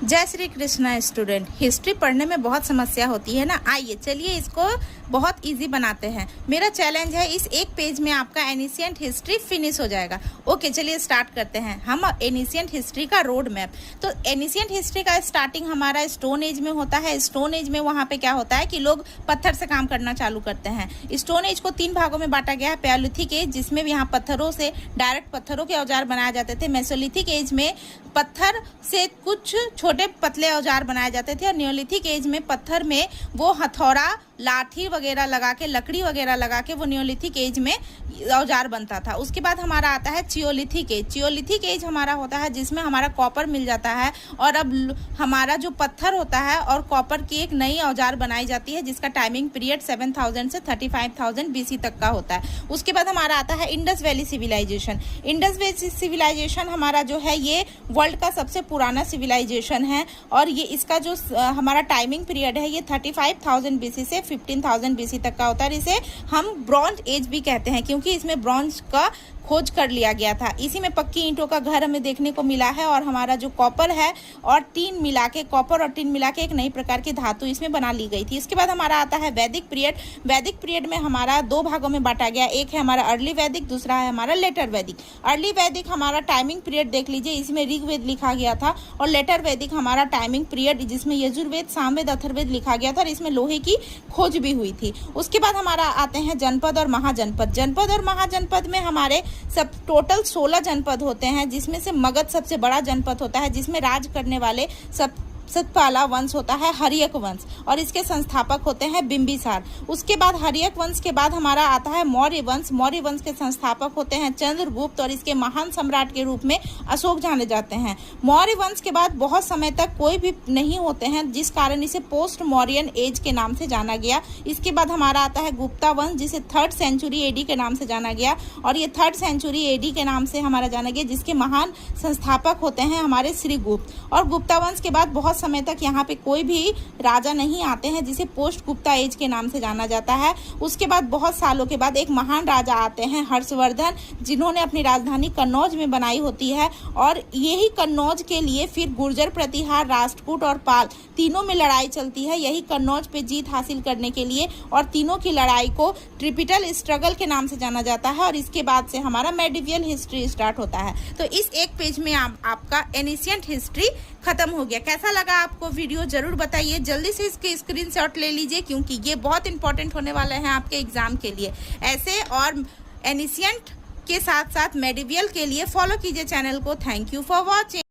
जय Shri Krishna student. History पढ़ने में बहुत समस्या होती है ना। आइए चलिए इसको बहुत इजी बनाते हैं। मेरा चैलेंज है इस एक पेज में आपका एनिशिएंट हिस्ट्री फिनिश हो जाएगा। ओके चलिए स्टार्ट करते हैं हम एनिशिएंट हिस्ट्री का रोड मैप। तो एनिशिएंट हिस्ट्री का स्टार्टिंग हमारा स्टोन एज में होता है। स्टोन एज में वहाँ पे क्या होता है कि लोग पत्थर से काम करना चालू करते हैं। स्टोन एज को 3 भागों में बांटा गया है। पैलियोलिथिक एज जिसमें यहाँ पत्थरों से डायरेक्ट पत्थरों के औजार बनाए जाते थे। मेसोलिथिक एज में पत्थर से कुछ छोटे पतले औजार बनाए जाते थे। और नियोलिथिक एज में पत्थर में वो हथौड़ा लाठी वगैरह लगा के लकड़ी वगैरह लगा के वो नियोलिथिक एज में औजार बनता था। उसके बाद हमारा आता है चियोलिथिक एज। चियोलिथिक एज हमारा होता है जिसमें हमारा कॉपर मिल जाता है और अब हमारा जो पत्थर होता है और कॉपर की एक नई औजार बनाई जाती है जिसका टाइमिंग पीरियड 7000 से 35,000 BC तक का होता है। उसके बाद हमारा आता है Indus Valley Civilisation. Indus Valley Civilisation हमारा जो है ये वर्ल्ड का सबसे पुराना सिविलाइजेशन है और ये इसका जो हमारा टाइमिंग पीरियड है ये 35,000 BC से 15,000 BC तक का होता है। इसे हम ब्रॉन्ज एज भी कहते हैं क्योंकि इसमें ब्रॉन्ज का खोज कर लिया गया था। इसी में पक्की ईंटों का घर हमें देखने को मिला है और हमारा जो कॉपर है और टीन मिला के कॉपर और टीन मिला के एक नई प्रकार की धातु इसमें बना ली गई थी। इसके बाद हमारा आता है वैदिक पीरियड। वैदिक पीरियड में हमारा 2 भागों में बांटा गया। एक है हमारा अर्ली वैदिक, दूसरा है हमारा लेटर वैदिक। अर्ली वैदिक हमारा टाइमिंग पीरियड देख लीजिए, इसमें ऋग्वेद लिखा गया था। और लेटर वैदिक हमारा टाइमिंग पीरियड जिसमें यजुर्वेद, सामवेद, अथर्ववेद लिखा गया था और इसमें लोहे की खोज भी हुई थी। उसके बाद हमारा आते हैं जनपद और महाजनपद। जनपद और महाजनपद में हमारे सब टोटल 16 जनपद होते हैं जिसमें से मगध सबसे बड़ा जनपद होता है जिसमें राज करने वाले सतपाला वंश होता है हर्यक वंश और इसके संस्थापक होते हैं बिंबिसार। उसके बाद हर्यक वंश के बाद हमारा आता है मौर्य वंश। मौर्य वंश के संस्थापक होते हैं चंद्रगुप्त और इसके महान सम्राट के रूप में अशोक जाने जाते हैं। मौर्य वंश के बाद बहुत समय तक कोई भी नहीं होते हैं जिस कारण इसे पोस्ट मौर्यन एज के नाम से जाना गया। इसके बाद हमारा आता है गुप्ता वंश जिसे 3rd सेंचुरी AD के नाम से जाना गया और ये 3rd सेंचुरी AD के नाम से हमारा जाना गया जिसके महान संस्थापक होते हैं हमारे श्रीगुप्त। और गुप्ता वंश के बाद बहुत समय तक यहाँ पे कोई भी राजा नहीं आते हैं जिसे पोस्ट गुप्ता एज के नाम से जाना जाता है। उसके बाद बहुत सालों के बाद एक महान राजा आते हैं हर्षवर्धन जिन्होंने अपनी राजधानी कन्नौज में बनाई होती है और यही कन्नौज के लिए फिर गुर्जर, प्रतिहार, राष्ट्रकूट और पाल तीनों में लड़ाई चलती है यही कन्नौज पे जीत हासिल करने के लिए और तीनों की लड़ाई को ट्रिपिटल स्ट्रगल के नाम से जाना जाता है और इसके बाद से हमारा मेडिवियल हिस्ट्री स्टार्ट होता है। तो इस एक पेज में आपका एनिशिएंट हिस्ट्री खत्म हो गया। कैसा लगा आपको वीडियो जरूर बताइए। जल्दी से इसके स्क्रीनशॉट ले लीजिए क्योंकि ये बहुत इंपॉर्टेंट होने वाले हैं आपके एग्जाम के लिए। ऐसे और एनिशिएंट के साथ साथ मेडिवियल के लिए फॉलो कीजिए चैनल को। Thank you for watching.